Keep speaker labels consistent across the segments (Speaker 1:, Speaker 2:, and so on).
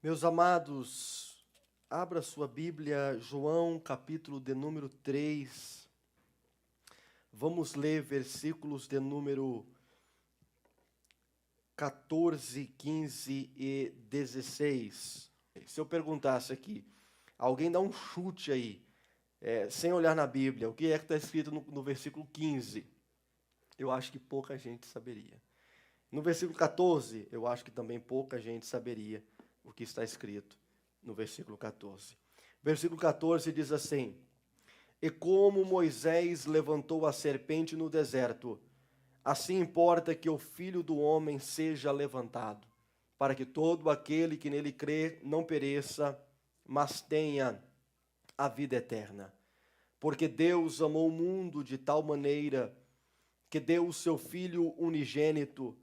Speaker 1: Meus amados, abra sua Bíblia, João, capítulo de número 3. Vamos ler versículos de número 14, 15 e 16. Se eu perguntasse aqui, alguém dá um chute aí, sem olhar na Bíblia, o que é que está escrito no versículo 15? Eu acho que pouca gente saberia. No versículo 14, eu acho que também pouca gente saberia o que está escrito no versículo 14. Versículo 14 diz assim: E como Moisés levantou a serpente no deserto, assim importa que o Filho do Homem seja levantado, para que todo aquele que nele crê não pereça, mas tenha a vida eterna. Porque Deus amou o mundo de tal maneira que deu o seu Filho unigênito,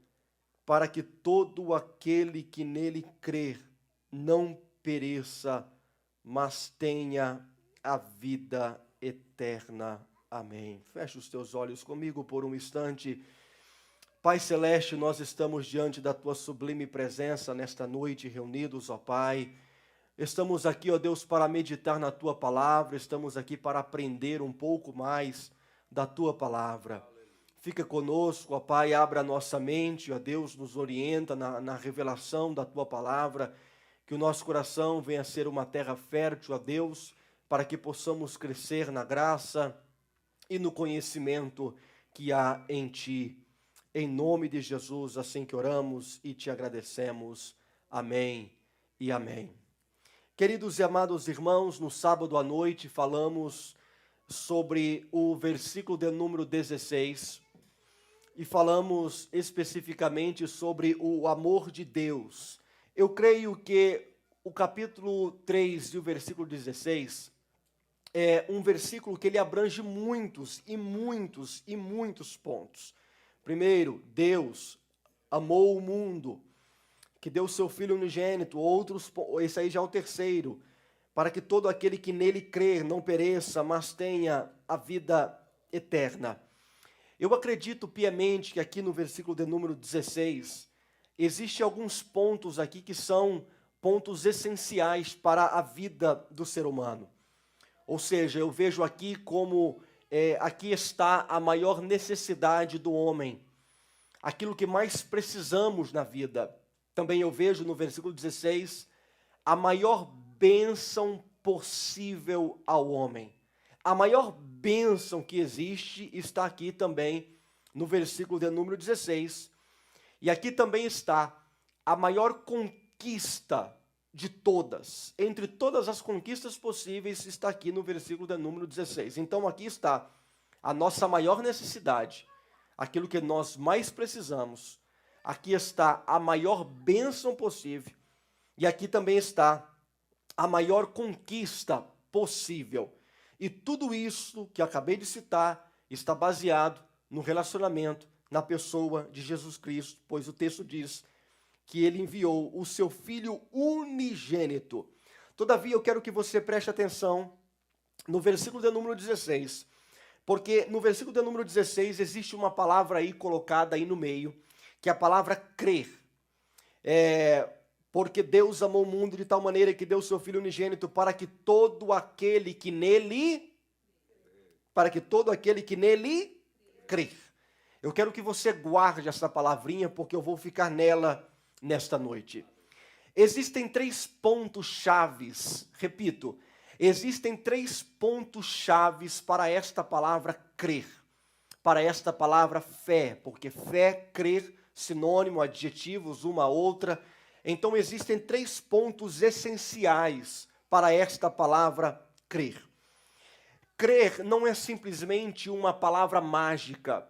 Speaker 1: para que todo aquele que nele crer não pereça, mas tenha a vida eterna. Amém. Feche os teus olhos comigo por um instante. Pai Celeste, nós estamos diante da Tua sublime presença nesta noite, reunidos, ó Pai. Estamos aqui, ó Deus, para meditar na Tua palavra, estamos aqui para aprender um pouco mais da Tua palavra. Fica conosco, ó Pai, abra a nossa mente, ó Deus, nos orienta na revelação da Tua palavra, que o nosso coração venha a ser uma terra fértil, ó Deus, para que possamos crescer na graça e no conhecimento que há em Ti. Em nome de Jesus, assim que oramos e Te agradecemos. Amém e amém. Queridos e amados irmãos, no sábado à noite falamos sobre o versículo de número 16, e falamos especificamente sobre o amor de Deus. Eu creio que o capítulo 3 e o versículo 16 é um versículo que ele abrange muitos pontos. Primeiro, Deus amou o mundo, que deu o seu Filho unigênito. Esse aí já é o terceiro, para que todo aquele que nele crer não pereça, mas tenha a vida eterna. Eu acredito piamente que aqui no versículo de número 16, existem alguns pontos aqui que são pontos essenciais para a vida do ser humano. Ou seja, eu vejo aqui como aqui está a maior necessidade do homem, aquilo que mais precisamos na vida. Também eu vejo no versículo 16 a maior bênção possível ao homem. A maior bênção que existe está aqui também no versículo de número 16. E aqui também está a maior conquista de todas. Entre todas as conquistas possíveis está aqui no versículo de número 16. Então aqui está a nossa maior necessidade, aquilo que nós mais precisamos. Aqui está a maior bênção possível. E aqui também está a maior conquista possível. E tudo isso que acabei de citar está baseado no relacionamento, na pessoa de Jesus Cristo, pois o texto diz que ele enviou o seu Filho unigênito. Todavia, eu quero que você preste atenção no versículo de número 16, porque no versículo de número 16 existe uma palavra aí colocada aí no meio, que é a palavra crer. Porque Deus amou o mundo de tal maneira que deu o seu Filho unigênito para que todo aquele que nele crer. Eu quero que você guarde essa palavrinha, porque eu vou ficar nela nesta noite. Existem 3 pontos chaves, repito, existem 3 pontos chaves para esta palavra crer, para esta palavra fé, porque fé, crer, sinônimo, adjetivos, uma outra. Então existem 3 pontos essenciais para esta palavra crer. Crer não é simplesmente uma palavra mágica,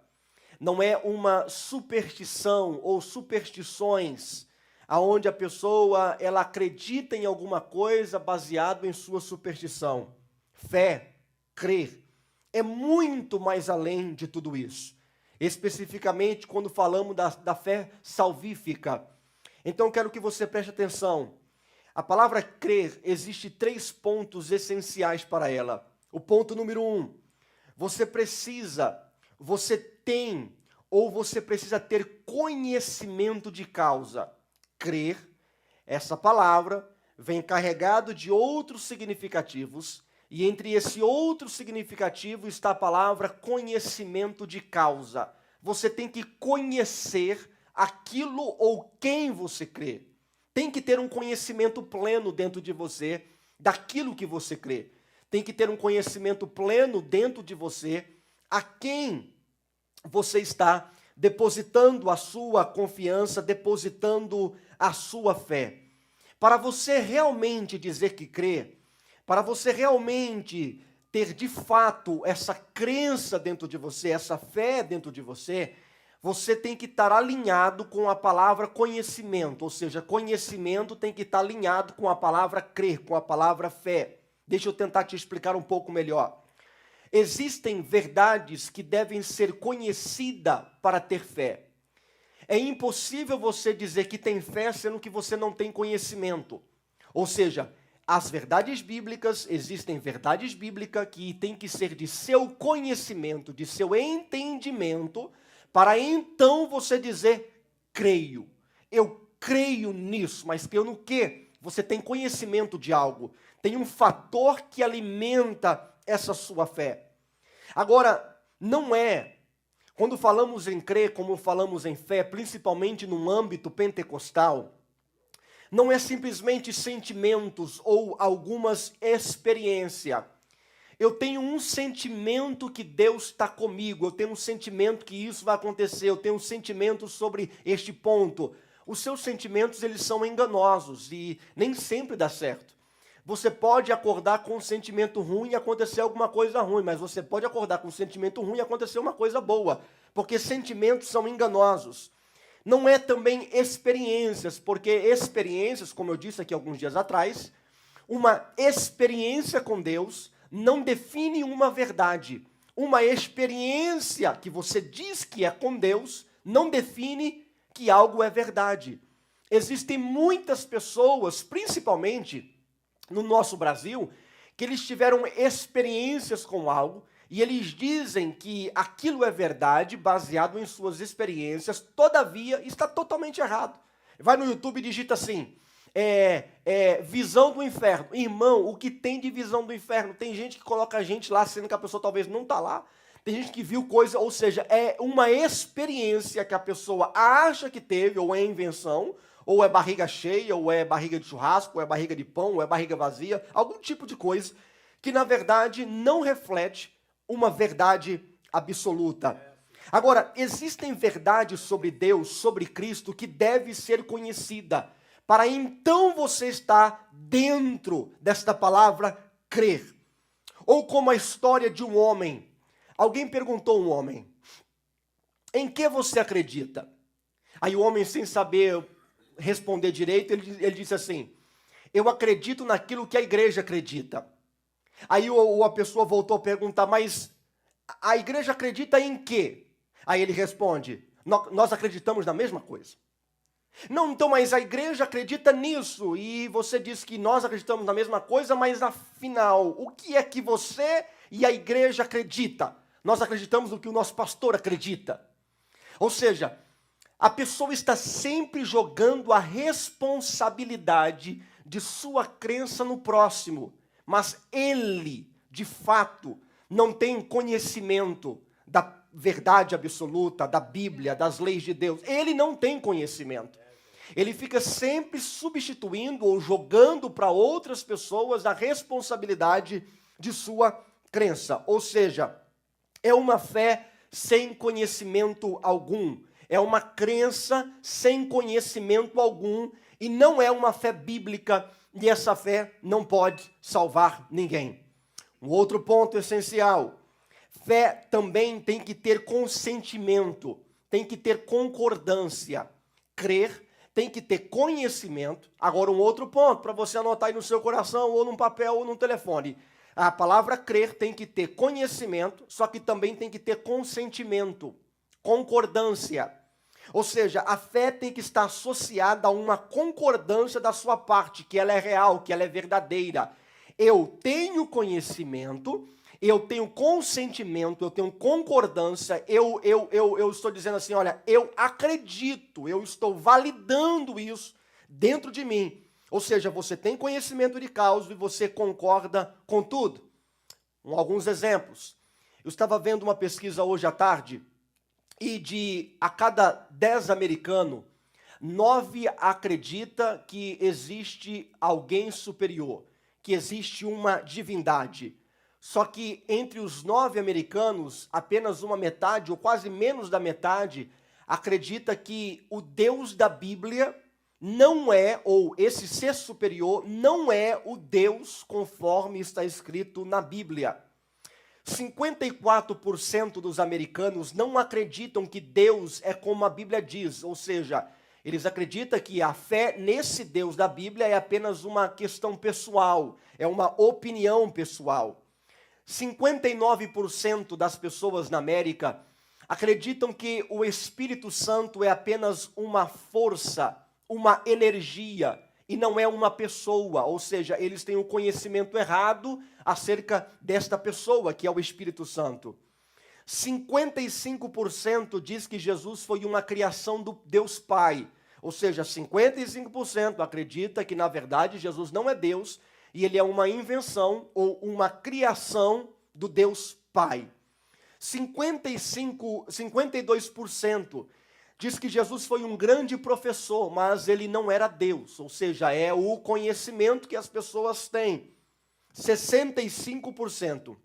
Speaker 1: não é uma superstição ou superstições, aonde a pessoa ela acredita em alguma coisa baseado em sua superstição. Fé, crer, é muito mais além de tudo isso. Especificamente quando falamos da fé salvífica. Então quero que você preste atenção. A palavra crer, existe 3 pontos essenciais para ela. O ponto número 1, você tem ou você precisa ter conhecimento de causa. Crer, essa palavra, vem carregado de outros significativos, e entre esse outro significativo está a palavra conhecimento de causa. Você tem que conhecer aquilo ou quem você crê. Tem que ter um conhecimento pleno dentro de você daquilo que você crê. Tem que ter um conhecimento pleno dentro de você a quem você está depositando a sua confiança, depositando a sua fé. Para você realmente dizer que crê, para você realmente ter de fato essa crença dentro de você, essa fé dentro de você, você tem que estar alinhado com a palavra conhecimento, ou seja, conhecimento tem que estar alinhado com a palavra crer, com a palavra fé. Deixa eu tentar te explicar um pouco melhor. Existem verdades que devem ser conhecidas para ter fé. É impossível você dizer que tem fé sendo que você não tem conhecimento. Ou seja, as verdades bíblicas, existem verdades bíblicas que têm que ser de seu conhecimento, de seu entendimento, para então você dizer, creio. Eu creio nisso, mas creio no quê? Você tem conhecimento de algo. Tem um fator que alimenta essa sua fé. Agora, não é, quando falamos em crer, como falamos em fé, principalmente no âmbito pentecostal, não é simplesmente sentimentos ou algumas experiências. Eu tenho um sentimento que Deus está comigo, eu tenho um sentimento que isso vai acontecer, eu tenho um sentimento sobre este ponto. Os seus sentimentos, eles são enganosos e nem sempre dá certo. Você pode acordar com um sentimento ruim e acontecer alguma coisa ruim, mas você pode acordar com um sentimento ruim e acontecer uma coisa boa, porque sentimentos são enganosos. Não é também experiências, porque experiências, como eu disse aqui alguns dias atrás, uma experiência com Deus não define uma verdade. Uma experiência que você diz que é com Deus não define que algo é verdade. Existem muitas pessoas, principalmente no nosso Brasil, que eles tiveram experiências com algo e eles dizem que aquilo é verdade, baseado em suas experiências, todavia está totalmente errado. Vai no YouTube e digita assim, visão do inferno. Irmão, o que tem de visão do inferno? Tem gente que coloca a gente lá, sendo que a pessoa talvez não está lá. Tem gente que viu coisa, ou seja, é uma experiência que a pessoa acha que teve, ou é invenção, ou é barriga cheia, ou é barriga de churrasco, ou é barriga de pão, ou é barriga vazia, algum tipo de coisa que, na verdade, não reflete uma verdade absoluta. Agora, existem verdades sobre Deus, sobre Cristo, que deve ser conhecida, para então você estar dentro desta palavra crer. Ou como a história de um homem. Alguém perguntou a um homem, em que você acredita? Aí o homem, sem saber responder direito, ele disse assim, eu acredito naquilo que a igreja acredita. Aí a pessoa voltou a perguntar, mas a igreja acredita em quê? Aí ele responde, nós acreditamos na mesma coisa. Não, então, mas a igreja acredita nisso, e você diz que nós acreditamos na mesma coisa, mas afinal, o que é que você e a igreja acredita? Nós acreditamos no que o nosso pastor acredita. Ou seja, a pessoa está sempre jogando a responsabilidade de sua crença no próximo, mas ele, de fato, não tem conhecimento da verdade absoluta, da Bíblia, das leis de Deus. Ele não tem conhecimento. Ele fica sempre substituindo ou jogando para outras pessoas a responsabilidade de sua crença. Ou seja, é uma fé sem conhecimento algum. É uma crença sem conhecimento algum e não é uma fé bíblica e essa fé não pode salvar ninguém. Um outro ponto essencial, fé também tem que ter consentimento, tem que ter concordância. Crer tem que ter conhecimento. Agora um outro ponto para você anotar aí no seu coração ou num papel ou num telefone. A palavra crer tem que ter conhecimento, só que também tem que ter consentimento, concordância. Ou seja, a fé tem que estar associada a uma concordância da sua parte, que ela é real, que ela é verdadeira. Eu tenho conhecimento, eu tenho consentimento, eu tenho concordância, eu estou dizendo assim, olha, eu acredito, eu estou validando isso dentro de mim. Ou seja, você tem conhecimento de causa e você concorda com tudo. Alguns exemplos. Eu estava vendo uma pesquisa hoje à tarde e a cada 10 americanos, 9 acredita que existe alguém superior, que existe uma divindade. Só que entre os 9 americanos, apenas uma metade, ou quase menos da metade, acredita que o Deus da Bíblia não é, ou esse ser superior, não é o Deus conforme está escrito na Bíblia. 54% dos americanos não acreditam que Deus é como a Bíblia diz, ou seja, eles acreditam que a fé nesse Deus da Bíblia é apenas uma questão pessoal, é uma opinião pessoal. 59% das pessoas na América acreditam que o Espírito Santo é apenas uma força, uma energia, e não é uma pessoa, ou seja, eles têm um conhecimento errado acerca desta pessoa, que é o Espírito Santo. 55% diz que Jesus foi uma criação do Deus Pai, ou seja, 55% acredita que, na verdade, Jesus não é Deus, e ele é uma invenção ou uma criação do Deus Pai. 52% diz que Jesus foi um grande professor, mas ele não era Deus, ou seja, é o conhecimento que as pessoas têm. 65%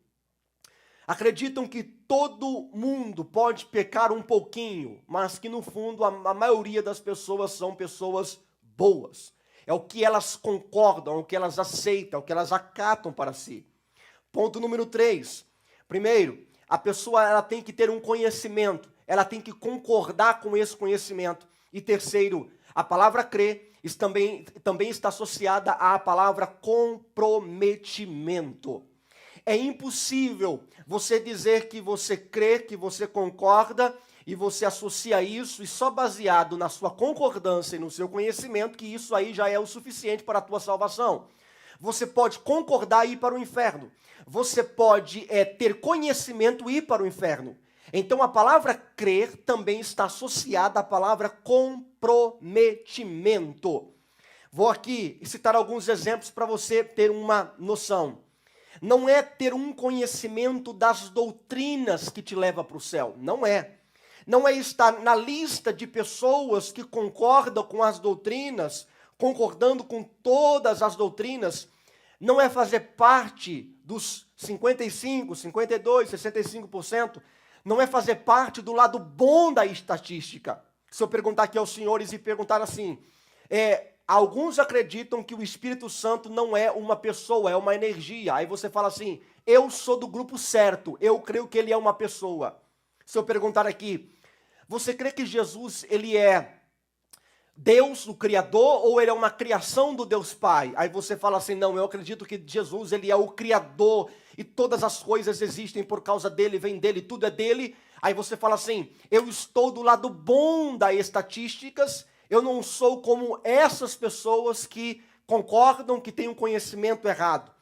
Speaker 1: acreditam que todo mundo pode pecar um pouquinho, mas que no fundo a maioria das pessoas são pessoas boas. É o que elas concordam, é o que elas aceitam, é o que elas acatam para si. Ponto número 3. Primeiro, a pessoa ela tem que ter um conhecimento, ela tem que concordar com esse conhecimento. E terceiro, a palavra crer também está associada à palavra comprometimento. É impossível você dizer que você crê, que você concorda, e você associa isso, e só baseado na sua concordância e no seu conhecimento, que isso aí já é o suficiente para a tua salvação. Você pode concordar e ir para o inferno. Você pode ter conhecimento e ir para o inferno. Então a palavra crer também está associada à palavra comprometimento. Vou aqui citar alguns exemplos para você ter uma noção. Não é ter um conhecimento das doutrinas que te leva para o céu. Não é. Não é estar na lista de pessoas que concordam com as doutrinas, concordando com todas as doutrinas. Não é fazer parte dos 55, 52, 65%. Não é fazer parte do lado bom da estatística. Se eu perguntar aqui aos senhores e perguntar assim, alguns acreditam que o Espírito Santo não é uma pessoa, é uma energia. Aí você fala assim, eu sou do grupo certo, eu creio que ele é uma pessoa. Se eu perguntar aqui, você crê que Jesus ele é Deus, o Criador, ou ele é uma criação do Deus Pai? Aí você fala assim, não, eu acredito que Jesus ele é o Criador e todas as coisas existem por causa dele, vem dele, tudo é dele. Aí você fala assim, eu estou do lado bom das estatísticas, eu não sou como essas pessoas que concordam que têm um conhecimento errado.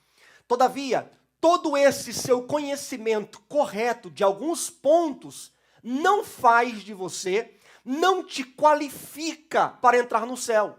Speaker 1: Todavia, todo esse seu conhecimento correto de alguns pontos não faz de você, não te qualifica para entrar no céu.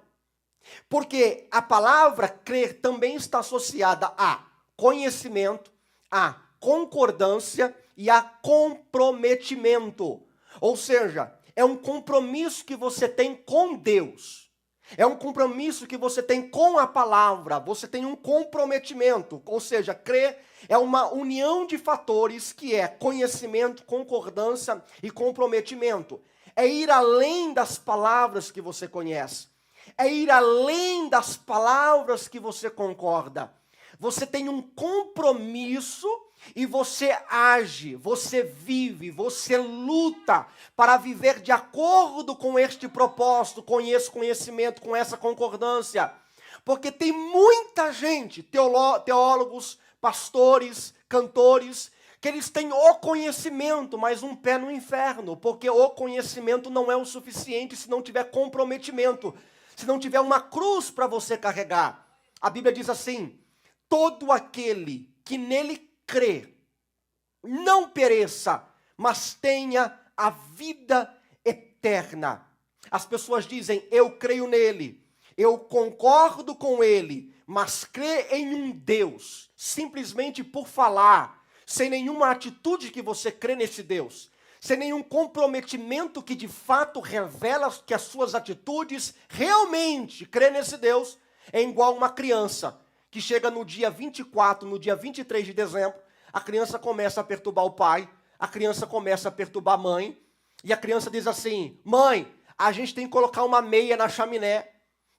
Speaker 1: Porque a palavra crer também está associada a conhecimento, a concordância e a comprometimento. Ou seja, é um compromisso que você tem com Deus. É um compromisso que você tem com a palavra. Você tem um comprometimento. Ou seja, crer é uma união de fatores que é conhecimento, concordância e comprometimento. É ir além das palavras que você conhece. É ir além das palavras que você concorda. Você tem um compromisso e você age, você vive, você luta para viver de acordo com este propósito, com esse conhecimento, com essa concordância. Porque tem muita gente, teólogos, pastores, cantores, que eles têm o conhecimento, mas um pé no inferno, porque o conhecimento não é o suficiente se não tiver comprometimento, se não tiver uma cruz para você carregar. A Bíblia diz assim, todo aquele que nele crê, não pereça, mas tenha a vida eterna. As pessoas dizem, eu creio nele, eu concordo com ele, mas crer em um Deus, simplesmente por falar, sem nenhuma atitude que você crê nesse Deus, sem nenhum comprometimento que de fato revela que as suas atitudes realmente crê nesse Deus, é igual uma criança que chega no dia 24, no dia 23 de dezembro, a criança começa a perturbar o pai, a criança começa a perturbar a mãe, e a criança diz assim: mãe, a gente tem que colocar uma meia na chaminé.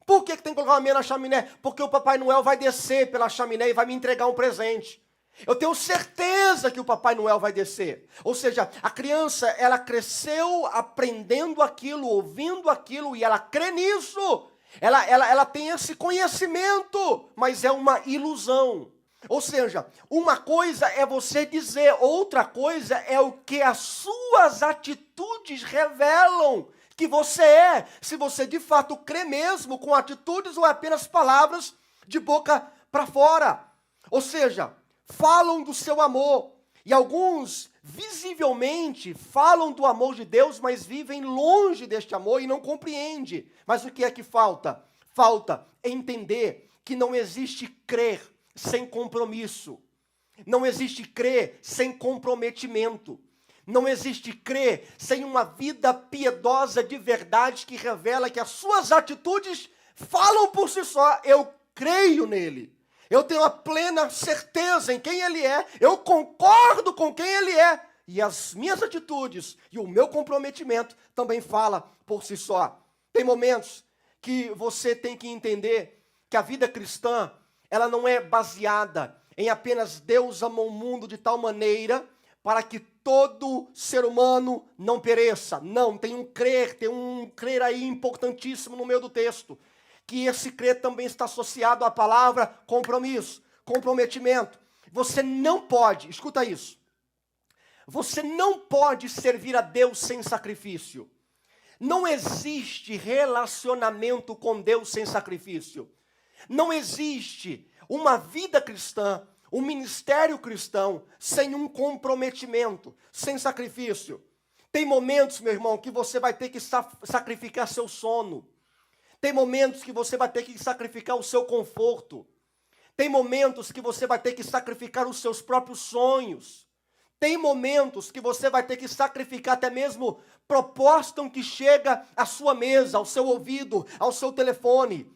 Speaker 1: Por que tem que colocar uma meia na chaminé? Porque o Papai Noel vai descer pela chaminé e vai me entregar um presente. Eu tenho certeza que o Papai Noel vai descer. Ou seja, a criança, ela cresceu aprendendo aquilo, ouvindo aquilo, e ela crê nisso. Ela tem esse conhecimento, mas é uma ilusão. Ou seja, uma coisa é você dizer, outra coisa é o que as suas atitudes revelam que você é. Se você de fato crê mesmo com atitudes ou apenas palavras de boca para fora. Ou seja, falam do seu amor. E alguns visivelmente falam do amor de Deus, mas vivem longe deste amor e não compreendem. Mas o que é que falta? Falta entender que não existe crer sem compromisso. Não existe crer sem comprometimento. Não existe crer sem uma vida piedosa de verdade que revela que as suas atitudes falam por si só. Eu creio nele. Eu tenho a plena certeza em quem ele é. Eu concordo com quem ele é. E as minhas atitudes e o meu comprometimento também falam por si só. Tem momentos que você tem que entender que a vida cristã, ela não é baseada em apenas Deus amou o mundo de tal maneira para que todo ser humano não pereça. Não, tem um crer aí importantíssimo no meio do texto. Que esse crer também está associado à palavra compromisso, comprometimento. Você não pode, escuta isso, você não pode servir a Deus sem sacrifício. Não existe relacionamento com Deus sem sacrifício. Não existe uma vida cristã, um ministério cristão, sem um comprometimento, sem sacrifício. Tem momentos, meu irmão, que você vai ter que sacrificar seu sono. Tem momentos que você vai ter que sacrificar o seu conforto. Tem momentos que você vai ter que sacrificar os seus próprios sonhos. Tem momentos que você vai ter que sacrificar até mesmo proposta que chega à sua mesa, ao seu ouvido, ao seu telefone.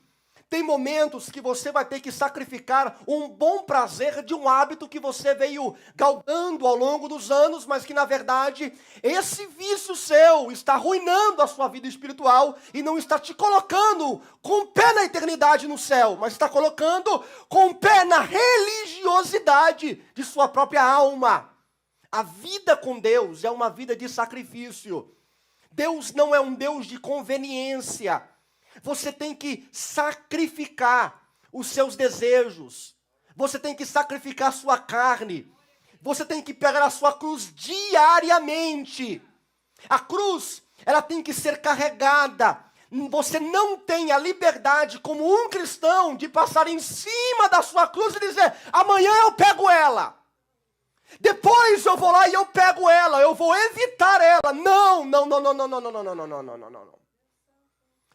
Speaker 1: Tem momentos que você vai ter que sacrificar um bom prazer de um hábito que você veio galgando ao longo dos anos, mas que na verdade esse vício seu está arruinando a sua vida espiritual e não está te colocando com o pé na eternidade no céu, mas está colocando com o pé na religiosidade de sua própria alma. A vida com Deus é uma vida de sacrifício. Deus não é um Deus de conveniência. Você tem que sacrificar os seus desejos. Você tem que sacrificar a sua carne. Você tem que pegar a sua cruz diariamente. A cruz, ela tem que ser carregada. Você não tem a liberdade, como um cristão, de passar em cima da sua cruz e dizer: amanhã eu pego ela. Depois eu vou lá e eu pego ela. Eu vou evitar ela. Não.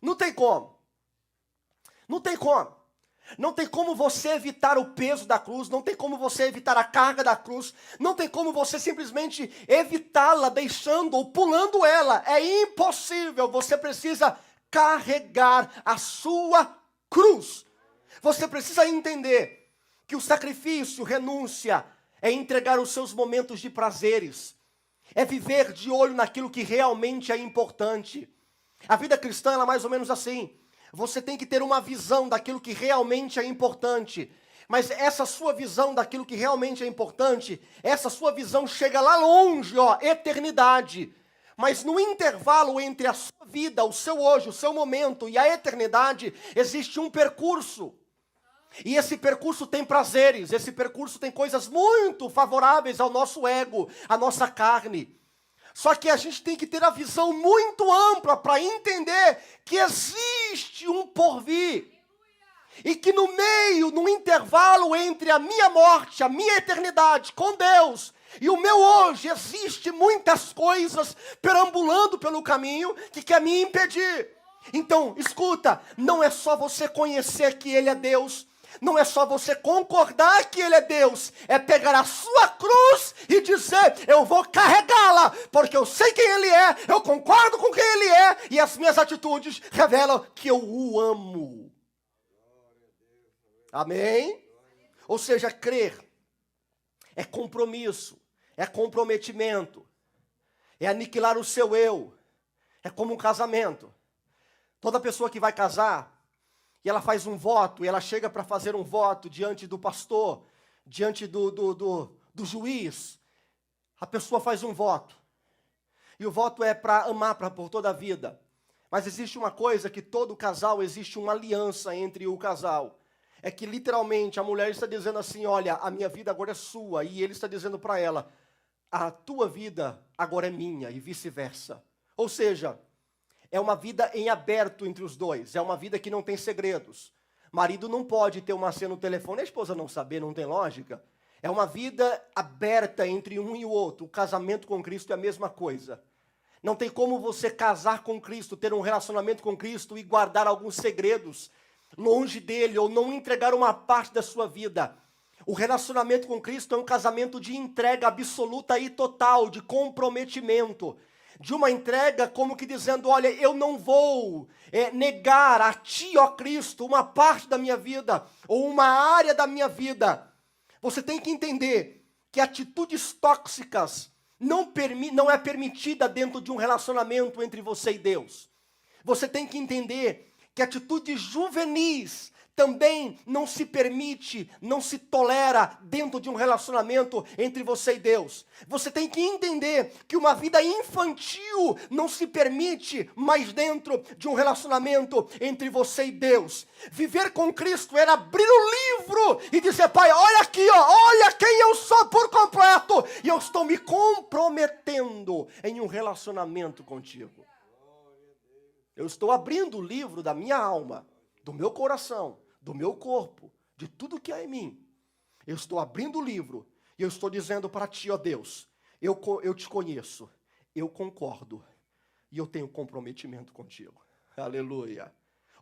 Speaker 1: Não tem como. Não tem como. Não tem como você evitar o peso da cruz. Não tem como você evitar a carga da cruz. Não tem como você simplesmente evitá-la, deixando ou pulando ela. É impossível. Você precisa carregar a sua cruz. Você precisa entender que o sacrifício, renúncia, é entregar os seus momentos de prazeres. É viver de olho naquilo que realmente é importante. A vida cristã ela é mais ou menos assim. Você tem que ter uma visão daquilo que realmente é importante. Mas essa sua visão daquilo que realmente é importante, essa sua visão chega lá longe, eternidade. Mas no intervalo entre a sua vida, o seu hoje, o seu momento e a eternidade, existe um percurso. E esse percurso tem prazeres, esse percurso tem coisas muito favoráveis ao nosso ego, à nossa carne. Só que a gente tem que ter a visão muito ampla para entender que existe um porvir. E que no meio, no intervalo entre a minha morte, a minha eternidade com Deus e o meu hoje, existe muitas coisas perambulando pelo caminho que quer me impedir. Então, escuta, não é só você conhecer que Ele é Deus, não é só você concordar que Ele é Deus, é pegar a sua cruz e dizer, eu vou carregá-la, porque eu sei quem Ele é, eu concordo com quem Ele é, e as minhas atitudes revelam que eu o amo. Amém? Ou seja, crer é compromisso, é comprometimento, é aniquilar o seu eu, é como um casamento. Toda pessoa que vai casar, e ela faz um voto, e ela chega para fazer um voto diante do pastor, diante do juiz, a pessoa faz um voto. E o voto é para amar por toda a vida. Mas existe uma coisa que todo casal, existe uma aliança entre o casal. É que literalmente a mulher está dizendo assim, olha, a minha vida agora é sua. E ele está dizendo para ela, a tua vida agora é minha, e vice-versa. Ou seja, é uma vida em aberto entre os dois. É uma vida que não tem segredos. Marido não pode ter uma senha no telefone, a esposa não saber, não tem lógica. É uma vida aberta entre um e o outro. O casamento com Cristo é a mesma coisa. Não tem como você casar com Cristo, ter um relacionamento com Cristo e guardar alguns segredos longe dele, ou não entregar uma parte da sua vida. O relacionamento com Cristo é um casamento de entrega absoluta e total, de comprometimento. De uma entrega como que dizendo, olha, eu não vou negar a ti, ó Cristo, uma parte da minha vida, ou uma área da minha vida. Você tem que entender que atitudes tóxicas não é permitida dentro de um relacionamento entre você e Deus. Você tem que entender que atitudes juvenis também não se permite, não se tolera dentro de um relacionamento entre você e Deus. Você tem que entender que uma vida infantil não se permite mais dentro de um relacionamento entre você e Deus. Viver com Cristo era abrir o livro e dizer, Pai, olha aqui, ó, olha quem eu sou por completo. E eu estou me comprometendo em um relacionamento contigo. Eu estou abrindo o livro da minha alma, do meu coração, do meu corpo, de tudo que há em mim. Eu estou abrindo o livro e eu estou dizendo para ti, ó Deus, eu te conheço, eu concordo e eu tenho comprometimento contigo. Aleluia.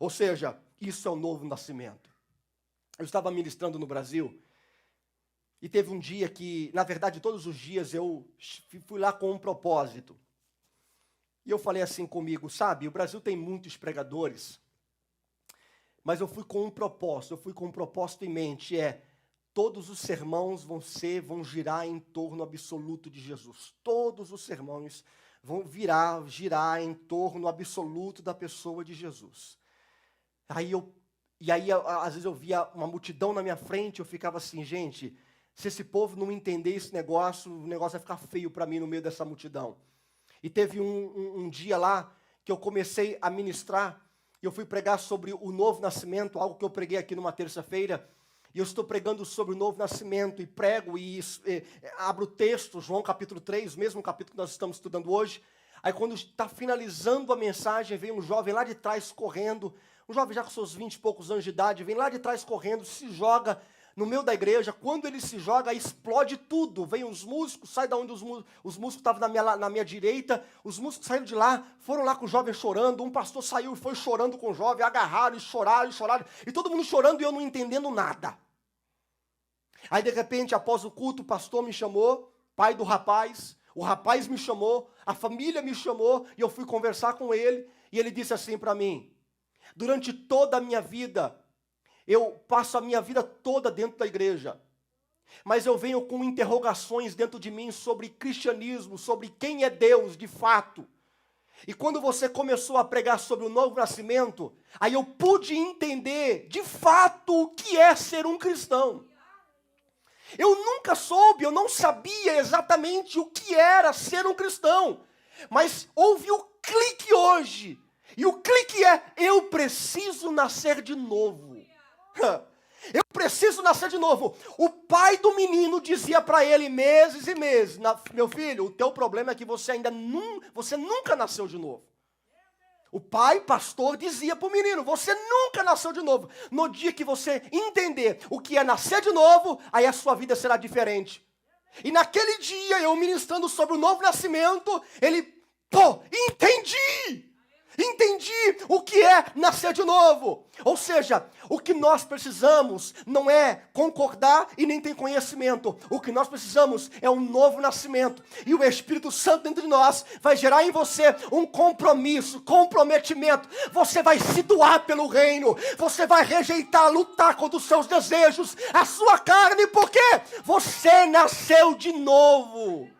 Speaker 1: Ou seja, isso é o novo nascimento. Eu estava ministrando no Brasil e teve um dia que, na verdade, todos os dias eu fui lá com um propósito. E eu falei assim comigo, sabe, o Brasil tem muitos pregadores, mas eu fui com um propósito em mente, todos os sermões vão girar em torno absoluto de Jesus. Todos os sermões vão girar em torno absoluto da pessoa de Jesus. Aí, às vezes eu via uma multidão na minha frente, eu ficava assim, gente, se esse povo não entender esse negócio, o negócio vai ficar feio para mim no meio dessa multidão. E teve um dia lá que eu comecei a ministrar, e eu fui pregar sobre o novo nascimento, algo que eu preguei aqui numa terça-feira, e eu estou pregando sobre o novo nascimento, e prego, e abro o texto, João capítulo 3, mesmo capítulo que nós estamos estudando hoje. Aí quando está finalizando a mensagem, vem um jovem lá de trás correndo, um jovem já com seus 20 e poucos anos de idade, vem lá de trás correndo, se joga no meio da igreja. Quando ele se joga, explode tudo. Vem os músicos, sai da onde os músicos estavam na minha direita, os músicos saíram de lá, foram lá com o jovem chorando, um pastor saiu e foi chorando com o jovem, agarraram e choraram, e todo mundo chorando e eu não entendendo nada. Aí de repente, após o culto, o pastor me chamou, pai do rapaz, o rapaz me chamou, a família me chamou, e eu fui conversar com ele, e ele disse assim para mim, durante toda a minha vida, eu passo a minha vida toda dentro da igreja, mas eu venho com interrogações dentro de mim sobre cristianismo, sobre quem é Deus de fato. E quando você começou a pregar sobre o novo nascimento, aí eu pude entender de fato o que é ser um cristão. Eu nunca soube, eu não sabia exatamente o que era ser um cristão, mas houve o clique hoje, e o clique é, eu preciso nascer de novo. Eu preciso nascer de novo. O pai do menino dizia para ele meses e meses, meu filho, o teu problema é que você nunca nasceu de novo. O pai, pastor, dizia para o menino, você nunca nasceu de novo. No dia que você entender o que é nascer de novo, aí a sua vida será diferente. E naquele dia, eu ministrando sobre o novo nascimento, ele, entendi! Entendi o que é nascer de novo. Ou seja, o que nós precisamos não é concordar e nem ter conhecimento. O que nós precisamos é um novo nascimento. E o Espírito Santo dentro de nós vai gerar em você um compromisso, comprometimento. Você vai se doar pelo reino. Você vai rejeitar, lutar contra os seus desejos, a sua carne, porque você nasceu de novo.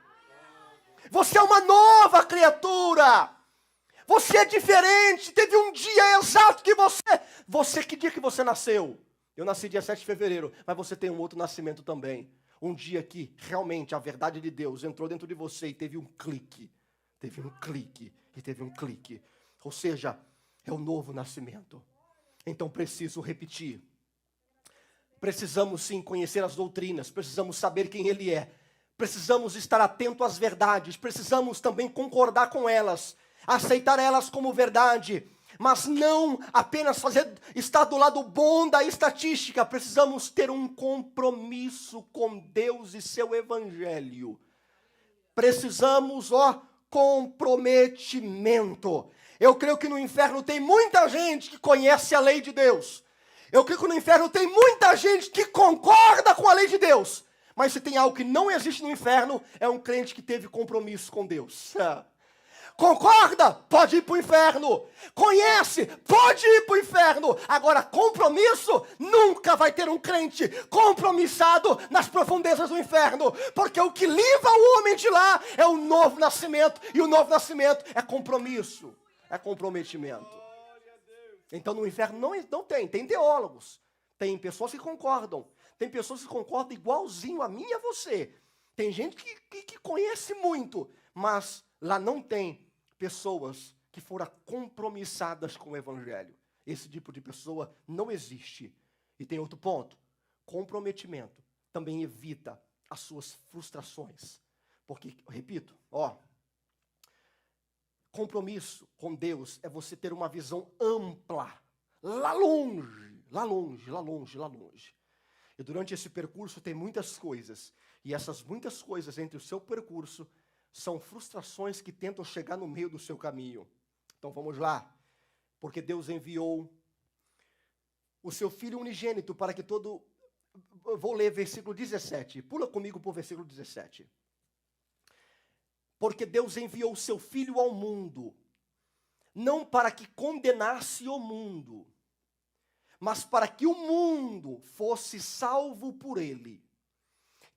Speaker 1: Você é uma nova criatura. Você é diferente, teve um dia exato que que dia que você nasceu? Eu nasci dia 7 de fevereiro, mas você tem um outro nascimento também. Um dia que realmente a verdade de Deus entrou dentro de você e teve um clique. Ou seja, é o novo nascimento. Então preciso repetir. Precisamos sim conhecer as doutrinas, precisamos saber quem Ele é. Precisamos estar atento às verdades, precisamos também concordar com elas. Aceitar elas como verdade, mas não apenas estar do lado bom da estatística. Precisamos ter um compromisso com Deus e seu evangelho. Precisamos, comprometimento. Eu creio que no inferno tem muita gente que conhece a lei de Deus. Eu creio que no inferno tem muita gente que concorda com a lei de Deus. Mas se tem algo que não existe no inferno, é um crente que teve compromisso com Deus. Concorda? Pode ir para o inferno. Conhece? Pode ir para o inferno. Agora, compromisso? Nunca vai ter um crente compromissado nas profundezas do inferno. Porque o que livra o homem de lá é o novo nascimento. E o novo nascimento é compromisso. É comprometimento. Então, no inferno não tem teólogos. Tem pessoas que concordam. Tem pessoas que concordam igualzinho a mim e a você. Tem gente que conhece muito, mas lá não tem pessoas que foram compromissadas com o evangelho. Esse tipo de pessoa não existe. E tem outro ponto. Comprometimento também evita as suas frustrações. Porque, repito, compromisso com Deus é você ter uma visão ampla. Lá longe. E durante esse percurso tem muitas coisas. E essas muitas coisas entre o seu percurso são frustrações que tentam chegar no meio do seu caminho. Então vamos lá. Porque Deus enviou o seu Filho unigênito para que todo... Vou ler versículo 17. Pula comigo para o versículo 17. Porque Deus enviou o seu Filho ao mundo, não para que condenasse o mundo, mas para que o mundo fosse salvo por ele.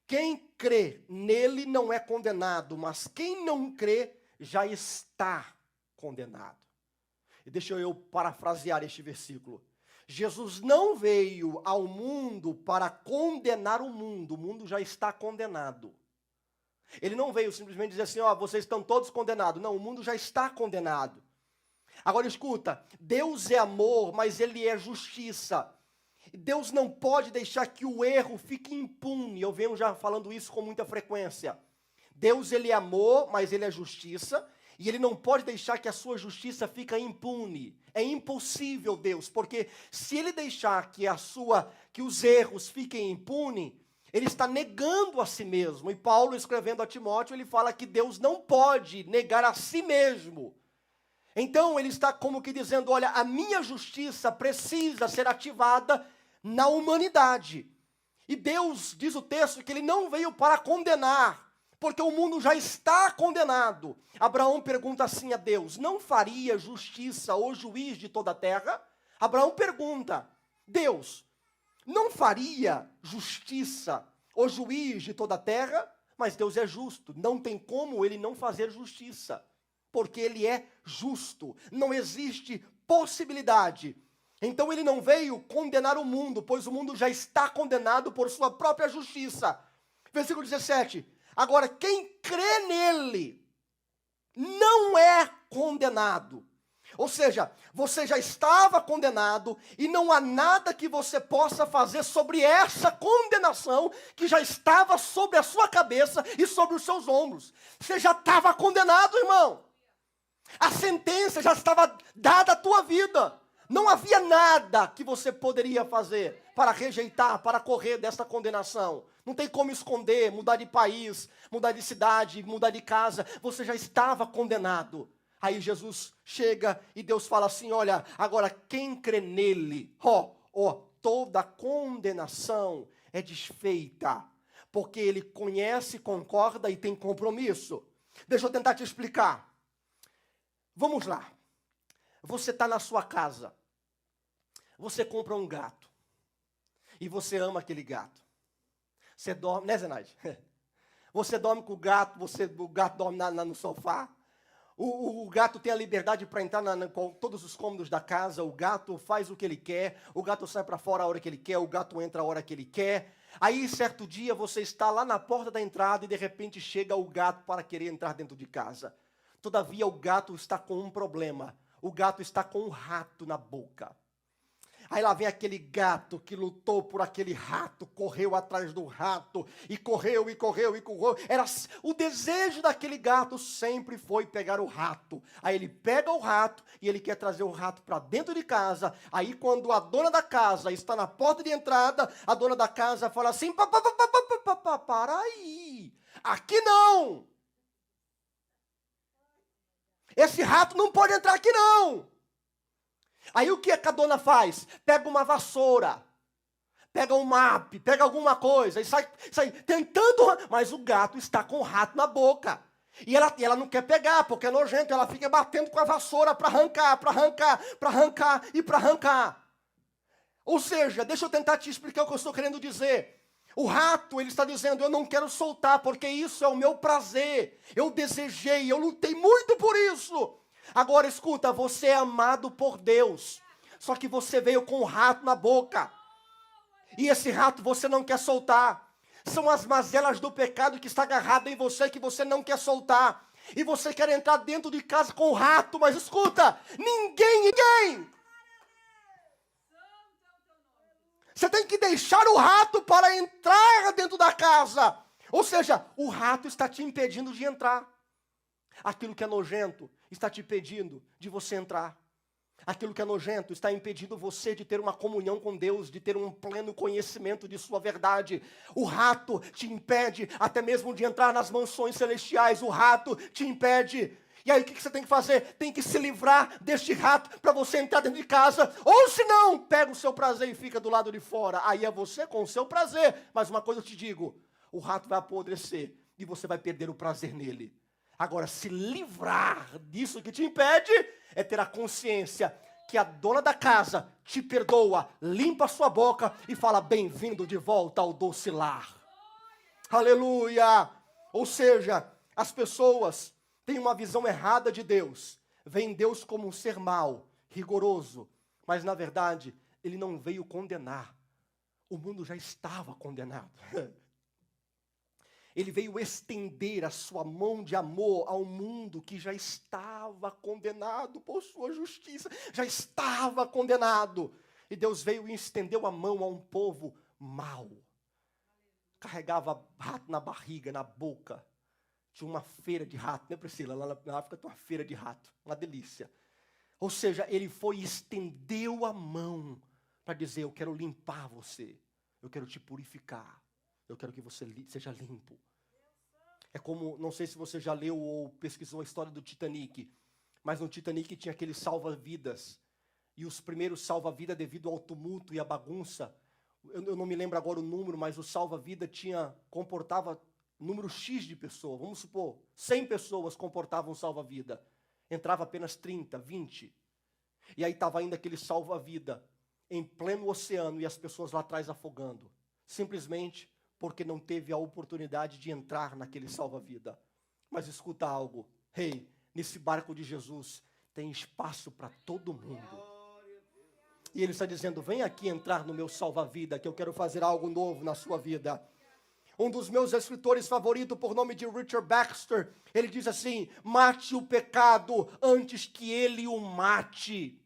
Speaker 1: Quem crê nele não é condenado, mas quem não crê já está condenado. E deixa eu parafrasear este versículo. Jesus não veio ao mundo para condenar o mundo já está condenado. Ele não veio simplesmente dizer assim, vocês estão todos condenados. Não, o mundo já está condenado. Agora escuta, Deus é amor, mas Ele é justiça. Deus não pode deixar que o erro fique impune. Eu venho já falando isso com muita frequência. Deus, Ele é amor, mas Ele é justiça. E Ele não pode deixar que a sua justiça fique impune. É impossível, Deus, porque se Ele deixar que os erros fiquem impunes, Ele está negando a si mesmo. E Paulo, escrevendo a Timóteo, ele fala que Deus não pode negar a si mesmo. Então, ele está como que dizendo, olha, a minha justiça precisa ser ativada na humanidade. E Deus, diz o texto, que Ele não veio para condenar, porque o mundo já está condenado. Abraão pergunta assim a Deus, não faria justiça o juiz de toda a terra? Abraão pergunta, Deus, não faria justiça o juiz de toda a terra? Mas Deus é justo, não tem como Ele não fazer justiça, porque Ele é justo, não existe possibilidade. Então Ele não veio condenar o mundo, pois o mundo já está condenado por sua própria justiça. Versículo 17, agora quem crê nele não é condenado. Ou seja, você já estava condenado e não há nada que você possa fazer sobre essa condenação que já estava sobre a sua cabeça e sobre os seus ombros. Você já estava condenado, irmão. A sentença já estava dada à tua vida. Não havia nada que você poderia fazer para rejeitar, para correr dessa condenação. Não tem como esconder, mudar de país, mudar de cidade, mudar de casa. Você já estava condenado. Aí Jesus chega e Deus fala assim, olha, agora quem crê nele, toda condenação é desfeita, porque ele conhece, concorda e tem compromisso. Deixa eu tentar te explicar. Vamos lá. Você está na sua casa, você compra um gato, e você ama aquele gato. Você dorme, né, Zenaide? Você dorme com o gato, o gato dorme no sofá. O gato tem a liberdade para entrar com todos os cômodos da casa. O gato faz o que ele quer. O gato sai para fora a hora que ele quer. O gato entra a hora que ele quer. Aí, certo dia, você está lá na porta da entrada e, de repente, chega o gato para querer entrar dentro de casa. Todavia, o gato está com um problema. O gato está com um rato na boca. Aí lá vem aquele gato que lutou por aquele rato, correu atrás do rato, e correu, e correu, e correu. O desejo daquele gato sempre foi pegar o rato. Aí ele pega o rato, e ele quer trazer o rato para dentro de casa. Aí quando a dona da casa está na porta de entrada, a dona da casa fala assim, para aí, aqui não. Esse rato não pode entrar aqui não. Aí o que a dona faz? Pega uma vassoura, pega um map, pega alguma coisa e sai tentando, mas o gato está com o rato na boca. E ela não quer pegar, porque é nojento, ela fica batendo com a vassoura para arrancar, para arrancar, para arrancar e para arrancar. Ou seja, deixa eu tentar te explicar o que eu estou querendo dizer. O rato, ele está dizendo, eu não quero soltar, porque isso é o meu prazer. Eu desejei, eu lutei muito por isso. Agora escuta, você é amado por Deus, só que você veio com um rato na boca, e esse rato você não quer soltar. São as mazelas do pecado que está agarrado em você, que você não quer soltar, e você quer entrar dentro de casa com o rato, mas escuta, ninguém. Você tem que deixar o rato para entrar dentro da casa, ou seja, o rato está te impedindo de entrar. Aquilo que é nojento está te impedindo de você entrar. Aquilo que é nojento está impedindo você de ter uma comunhão com Deus, de ter um pleno conhecimento de sua verdade. O rato te impede até mesmo de entrar nas mansões celestiais. O rato te impede. E aí o que você tem que fazer? Tem que se livrar deste rato para você entrar dentro de casa. Ou se não, pega o seu prazer e fica do lado de fora. Aí é você com o seu prazer. Mas uma coisa eu te digo, o rato vai apodrecer e você vai perder o prazer nele. Agora, se livrar disso que te impede é ter a consciência que a dona da casa te perdoa, limpa a sua boca e fala, bem-vindo de volta ao doce lar. Aleluia! Ou seja, as pessoas têm uma visão errada de Deus. Veem Deus como um ser mau, rigoroso. Mas, na verdade, ele não veio condenar. O mundo já estava condenado. Ele veio estender a sua mão de amor ao mundo que já estava condenado por sua justiça, já estava condenado. E Deus veio e estendeu a mão a um povo mau. Carregava rato na barriga, na boca. Tinha uma feira de rato, né, Priscila? Lá na África tem uma feira de rato, uma delícia. Ou seja, ele foi e estendeu a mão para dizer, eu quero limpar você, eu quero te purificar. Eu quero que você seja limpo. É como, não sei se você já leu ou pesquisou a história do Titanic, mas no Titanic tinha aqueles salva-vidas. E os primeiros salva-vidas, devido ao tumulto e à bagunça, eu não me lembro agora o número, mas o salva-vida comportava número X de pessoas. Vamos supor, 100 pessoas comportavam um salva-vida. Entrava apenas 30, 20. E aí estava ainda aquele salva-vida em pleno oceano e as pessoas lá atrás afogando. Simplesmente porque não teve a oportunidade de entrar naquele salva-vida. Mas escuta algo, nesse barco de Jesus tem espaço para todo mundo. E ele está dizendo, vem aqui entrar no meu salva-vida, que eu quero fazer algo novo na sua vida. Um dos meus escritores favoritos, por nome de Richard Baxter, ele diz assim, mate o pecado antes que ele o mate.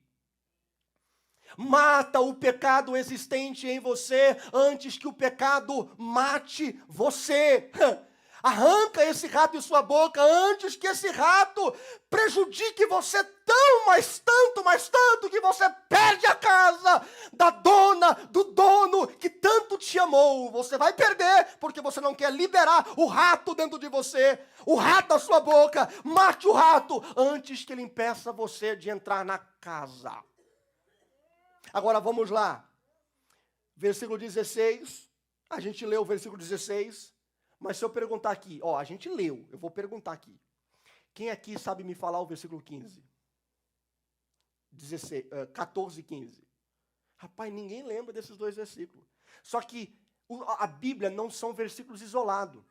Speaker 1: Mata o pecado existente em você antes que o pecado mate você. Arranca esse rato de sua boca antes que esse rato prejudique você tão, mais tanto, que você perde a casa da dona, do dono que tanto te amou. Você vai perder porque você não quer liberar o rato dentro de você, o rato da sua boca. Mate o rato antes que ele impeça você de entrar na casa. Agora vamos lá. Versículo 16. A gente leu o versículo 16. Mas se eu perguntar aqui, a gente leu, eu vou perguntar aqui. Quem aqui sabe me falar o versículo 15? 14 e 15. Rapaz, ninguém lembra desses dois versículos. Só que a Bíblia não são versículos isolados.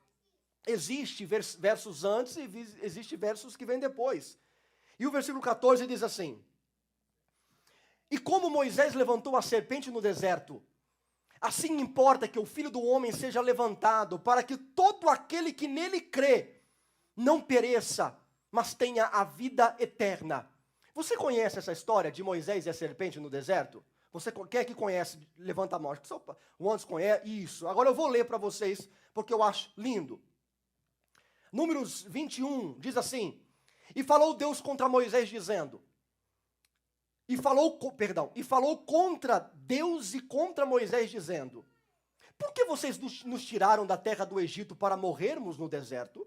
Speaker 1: Existe versos antes e existe versos que vêm depois. E o versículo 14 diz assim: E como Moisés levantou a serpente no deserto, assim importa que o Filho do Homem seja levantado, para que todo aquele que nele crê não pereça, mas tenha a vida eterna. Você conhece essa história de Moisés e a serpente no deserto? Quem é que conhece? Levanta a mão. O Anderson conhece? Isso. Agora eu vou ler para vocês, porque eu acho lindo. Números 21 diz assim: E falou Deus contra Moisés, dizendo... E falou contra Deus e contra Moisés, dizendo: Por que vocês nos tiraram da terra do Egito para morrermos no deserto?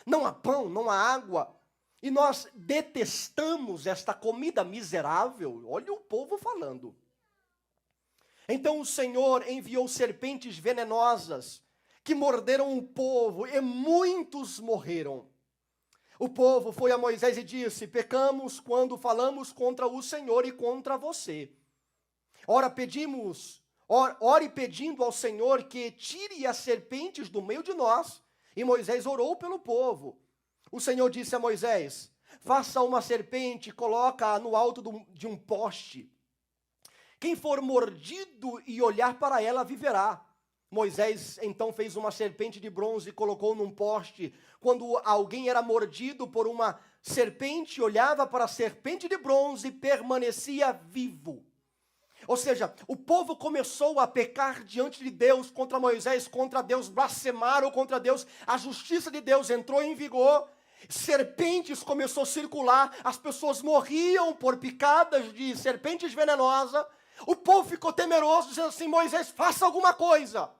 Speaker 1: Não há pão, não há água, e nós detestamos esta comida miserável. Olha o povo falando. Então o Senhor enviou serpentes venenosas que morderam o povo, e muitos morreram. O povo foi a Moisés e disse: Pecamos quando falamos contra o Senhor e contra você. Ore pedindo ao Senhor que tire as serpentes do meio de nós. E Moisés orou pelo povo. O Senhor disse a Moisés: Faça uma serpente e coloca-a no alto de um poste. Quem for mordido e olhar para ela viverá. Moisés então fez uma serpente de bronze e colocou num poste. Quando alguém era mordido por uma serpente, olhava para a serpente de bronze e permanecia vivo. Ou seja, o povo começou a pecar diante de Deus, contra Moisés, contra Deus, blasfemaram contra Deus, a justiça de Deus entrou em vigor, serpentes começou a circular, as pessoas morriam por picadas de serpentes venenosas. O povo ficou temeroso, dizendo assim: Moisés, faça alguma coisa.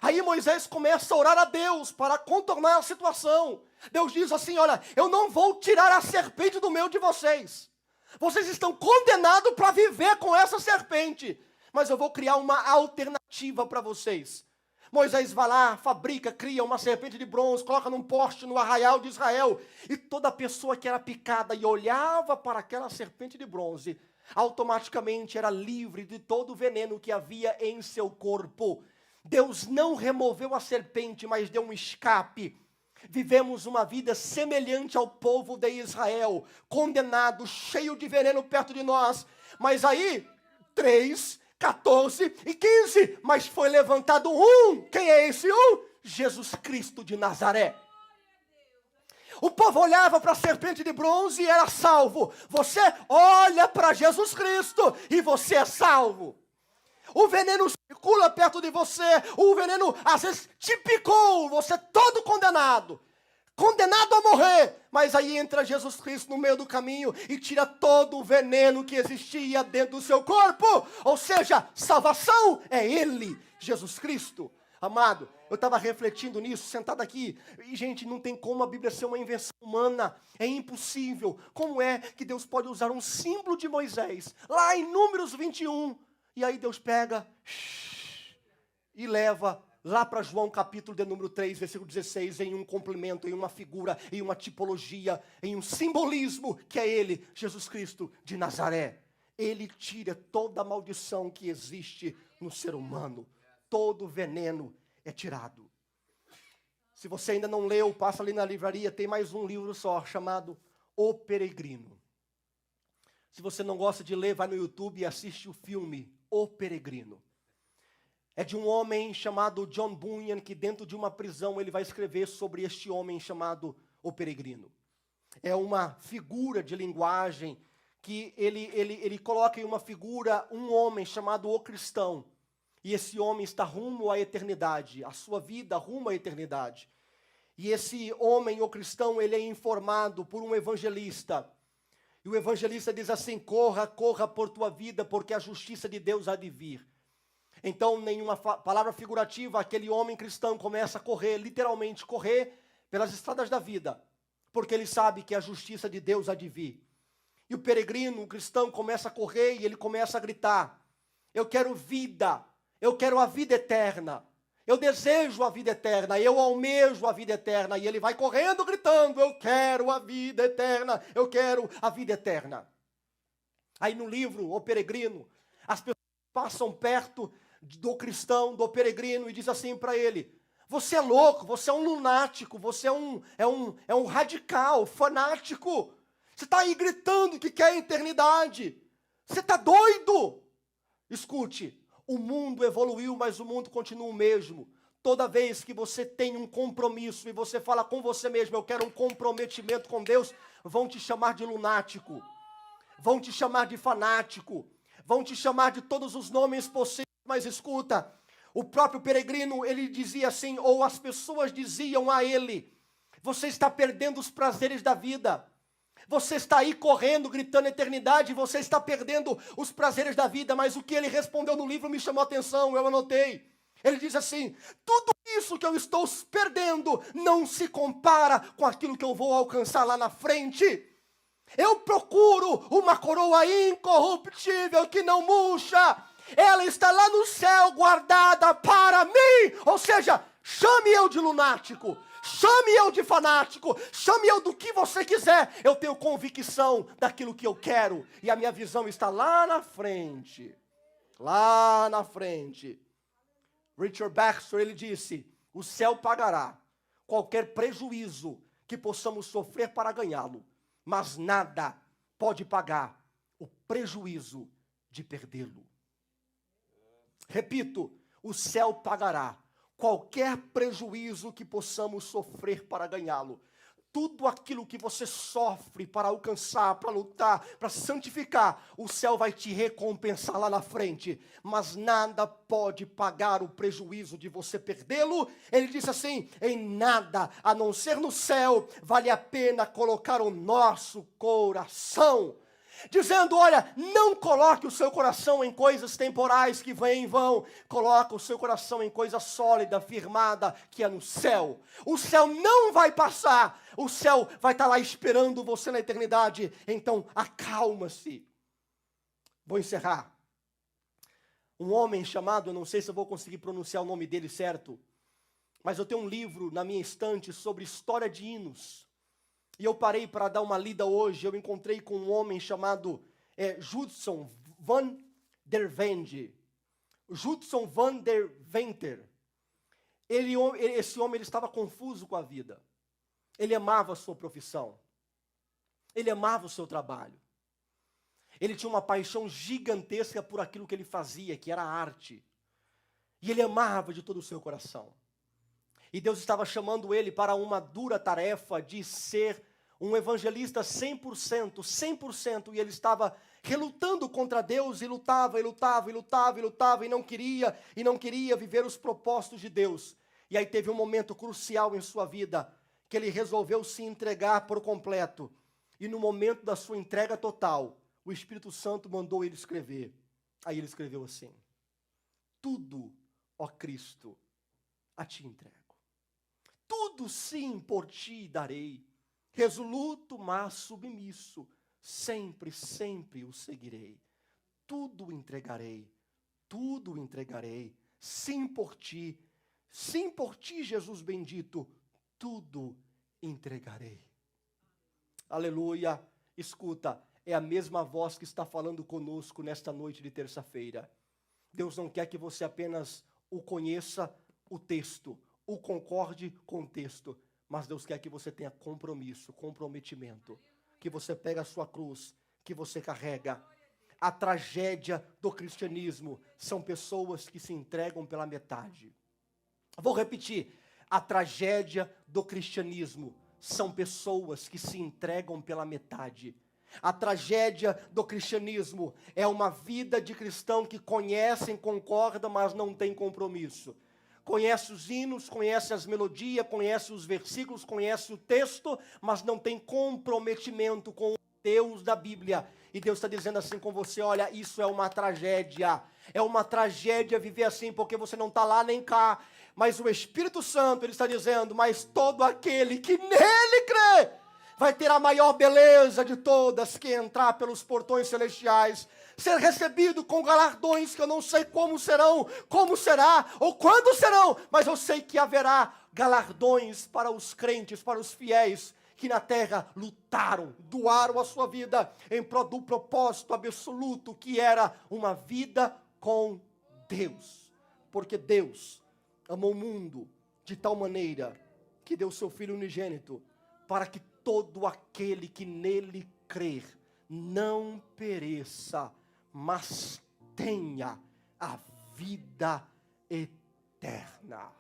Speaker 1: Aí Moisés começa a orar a Deus para contornar a situação. Deus diz assim: olha, eu não vou tirar a serpente do meio de vocês. Vocês estão condenados para viver com essa serpente. Mas eu vou criar uma alternativa para vocês. Moisés vai lá, fabrica, cria uma serpente de bronze, coloca num poste no arraial de Israel. E toda pessoa que era picada e olhava para aquela serpente de bronze, automaticamente era livre de todo o veneno que havia em seu corpo. Deus não removeu a serpente, mas deu um escape. Vivemos uma vida semelhante ao povo de Israel, condenado, cheio de veneno perto de nós. Mas aí, 3, 14 e 15, mas foi levantado um. Quem é esse um? Jesus Cristo de Nazaré. O povo olhava para a serpente de bronze e era salvo. Você olha para Jesus Cristo e você é salvo. O veneno circula perto de você, o veneno às vezes te picou, você todo condenado a morrer. Mas aí entra Jesus Cristo no meio do caminho e tira todo o veneno que existia dentro do seu corpo. Ou seja, salvação é Ele, Jesus Cristo. Amado, eu estava refletindo nisso, sentado aqui, e gente, não tem como a Bíblia ser uma invenção humana, é impossível. Como é que Deus pode usar um símbolo de Moisés, lá em Números 21, e aí Deus pega e leva lá para João capítulo de número 3, versículo 16, em um complemento, em uma figura, em uma tipologia, em um simbolismo, que é Ele, Jesus Cristo de Nazaré. Ele tira toda a maldição que existe no ser humano. Todo veneno é tirado. Se você ainda não leu, passa ali na livraria, tem mais um livro só, chamado O Peregrino. Se você não gosta de ler, vai no YouTube e assiste o filme O Peregrino. É de um homem chamado John Bunyan, que dentro de uma prisão ele vai escrever sobre este homem chamado O Peregrino. É uma figura de linguagem que ele coloca em uma figura um homem chamado O Cristão. E esse homem está rumo à eternidade, a sua vida rumo à eternidade. E esse homem ou cristão, ele é informado por um evangelista. E o evangelista diz assim: corra, corra por tua vida, porque a justiça de Deus há de vir. Então, nenhuma palavra figurativa, aquele homem cristão começa a correr, literalmente correr pelas estradas da vida, porque ele sabe que a justiça de Deus há de vir. E o peregrino, o cristão, começa a correr e ele começa a gritar: eu quero vida, eu quero a vida eterna, eu desejo a vida eterna, eu almejo a vida eterna. E ele vai correndo gritando: eu quero a vida eterna, eu quero a vida eterna. Aí no livro, O Peregrino, as pessoas passam perto do cristão, do peregrino, e diz assim para ele: você é louco, você é um lunático, você é um radical, fanático. Você está aí gritando que quer a eternidade. Você está doido? Escute, o mundo evoluiu, mas o mundo continua o mesmo. Toda vez que você tem um compromisso e você fala com você mesmo: eu quero um comprometimento com Deus, vão te chamar de lunático, vão te chamar de fanático, vão te chamar de todos os nomes possíveis. Mas escuta, o próprio peregrino, ele dizia assim, ou as pessoas diziam a ele: você está perdendo os prazeres da vida. Você está aí correndo, gritando eternidade, você está perdendo os prazeres da vida. Mas o que ele respondeu no livro me chamou a atenção, eu anotei. Ele diz assim: tudo isso que eu estou perdendo não se compara com aquilo que eu vou alcançar lá na frente. Eu procuro uma coroa incorruptível que não murcha. Ela está lá no céu guardada para mim. Ou seja, chame eu de lunático, chame eu de fanático, chame eu do que você quiser. Eu tenho convicção daquilo que eu quero. E a minha visão está lá na frente. Lá na frente. Richard Baxter, ele disse: o céu pagará qualquer prejuízo que possamos sofrer para ganhá-lo, mas nada pode pagar o prejuízo de perdê-lo. Repito, o céu pagará qualquer prejuízo que possamos sofrer para ganhá-lo. Tudo aquilo que você sofre para alcançar, para lutar, para santificar, o céu vai te recompensar lá na frente. Mas nada pode pagar o prejuízo de você perdê-lo. Ele disse assim: em nada, a não ser no céu, vale a pena colocar o nosso coração. Dizendo: olha, não coloque o seu coração em coisas temporais que vêm e vão. Coloque o seu coração em coisa sólida, firmada, que é no céu. O céu não vai passar. O céu vai estar lá esperando você na eternidade. Então, acalma-se. Vou encerrar. Um homem chamado, eu não sei se eu vou conseguir pronunciar o nome dele certo, mas eu tenho um livro na minha estante sobre história de hinos. E eu parei para dar uma lida hoje. Eu encontrei com um homem chamado Judson van der Vende. Judson van der Venter. Esse homem ele estava confuso com a vida. Ele amava a sua profissão. Ele amava o seu trabalho. Ele tinha uma paixão gigantesca por aquilo que ele fazia, que era a arte. E ele amava de todo o seu coração. E Deus estava chamando ele para uma dura tarefa de ser um evangelista 100%, 100%, e ele estava relutando contra Deus, e lutava, e lutava, e lutava, e lutava, e não queria viver os propósitos de Deus. E aí teve um momento crucial em sua vida, que ele resolveu se entregar por completo. E no momento da sua entrega total, o Espírito Santo mandou ele escrever. Aí ele escreveu assim: tudo, ó Cristo, a ti entrego. Tudo sim por ti darei. Resoluto, mas submisso, sempre, sempre o seguirei. Tudo entregarei, sim por ti, Jesus bendito, tudo entregarei. Aleluia. Escuta, é a mesma voz que está falando conosco nesta noite de terça-feira. Deus não quer que você apenas o conheça, o texto, o concorde com o texto, mas Deus quer que você tenha compromisso, comprometimento, que você pega a sua cruz, que você carrega. A tragédia do cristianismo são pessoas que se entregam pela metade. Vou repetir, a tragédia do cristianismo são pessoas que se entregam pela metade. A tragédia do cristianismo é uma vida de cristão que conhecem, concorda, mas não tem compromisso. conhece os hinos, conhece as melodias, conhece os versículos, conhece o texto, mas não tem comprometimento com o Deus da Bíblia. E Deus está dizendo assim com você: olha, isso é uma tragédia. É uma tragédia viver assim, porque você não está lá nem cá. Mas o Espírito Santo, ele está dizendo: mas todo aquele que nele crê, vai ter a maior beleza de todas, que entrar pelos portões celestiais, ser recebido com galardões que eu não sei como serão, como será, ou quando serão, mas eu sei que haverá galardões para os crentes, para os fiéis, que na terra lutaram, doaram a sua vida em prol do propósito absoluto, que era uma vida com Deus. Porque Deus amou o mundo de tal maneira que deu seu Filho unigênito, para que todo aquele que nele crer não pereça, mas tenha a vida eterna.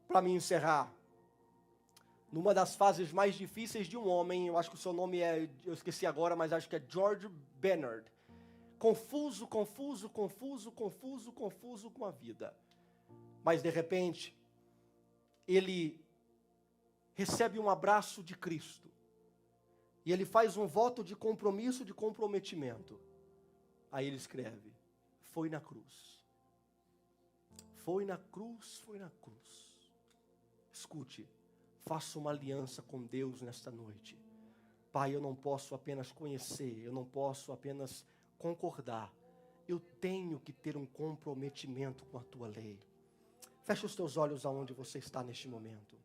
Speaker 1: Para me encerrar, numa das fases mais difíceis de um homem, eu acho que o seu nome eu esqueci agora, mas acho que é George Bernard. Confuso com a vida. Mas de repente, ele recebe um abraço de Cristo. E ele faz um voto de compromisso, de comprometimento. Aí ele escreve: foi na cruz. Foi na cruz, foi na cruz. Escute, faça uma aliança com Deus nesta noite. Pai, eu não posso apenas conhecer, eu não posso apenas concordar. Eu tenho que ter um comprometimento com a tua lei. Feche os teus olhos aonde você está neste momento.